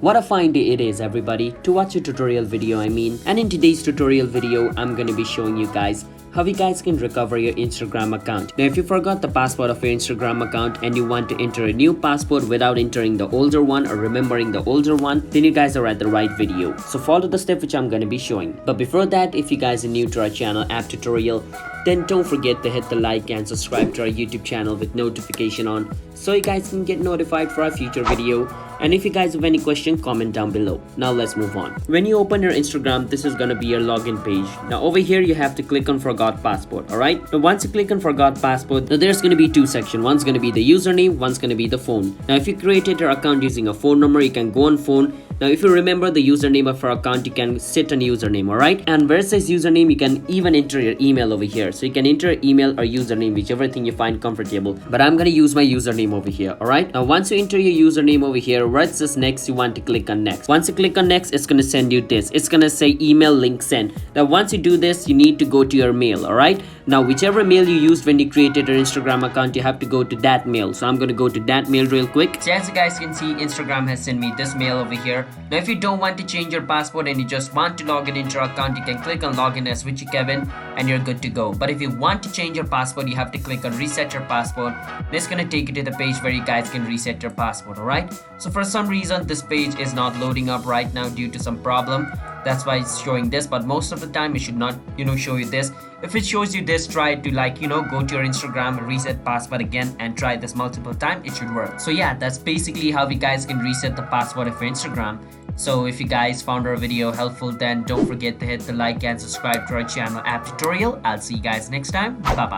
What a fine day it is, everybody, to watch a tutorial video, and in today's tutorial video I'm gonna be showing you guys how you guys can recover your Instagram account. Now if you forgot the password of your Instagram account and you want to enter a new password without entering the older one or remembering the older one, then you guys are at the right video. So follow the step which I'm gonna be showing. But before that, if you guys are new to our channel app tutorial, then don't forget to hit the like and subscribe to our YouTube channel with notification on so you guys can get notified for our future video. And if you guys have any question, comment down below. Now let's move on. When you open your Instagram, this is gonna be your login page. Now over here you have to click on forgot password. Alright, now once you click on forgot password, now there's gonna be two sections. One's gonna be the username, one's gonna be the phone. Now if you created your account using a phone number, you can go on phone. Now if you remember the username of your account, you can set a username, alright? And where it says username, you can even enter your email over here. So you can enter email or username, whichever thing you find comfortable. But I'm gonna use my username over here, alright? Now once you enter your username over here, where it says next, you want to click on next. Once you click on next, it's gonna send you this. It's gonna say email link sent. Now once you do this, you need to go to your mail, alright? Now whichever mail you used when you created your Instagram account, you have to go to that mail. So I'm gonna go to that mail real quick. So as you guys can see, Instagram has sent me this mail over here. Now if you don't want to change your password and you just want to log in into your account, you can click on login as Richie Kevin and you're good to go. But if you want to change your password, you have to click on reset your password. This is gonna take you to the page where you guys can reset your password, alright? So for some reason this page is not loading up right now due to some problem. That's why it's showing this, but most of the time it should not show you this. If it shows you this, try to go to your Instagram, reset password again and try this multiple times. It should work. So yeah, that's basically how you guys can reset the password of your Instagram. So if you guys found our video helpful, then don't forget to hit the like and subscribe to our channel app tutorial. I'll see you guys next time. Bye bye.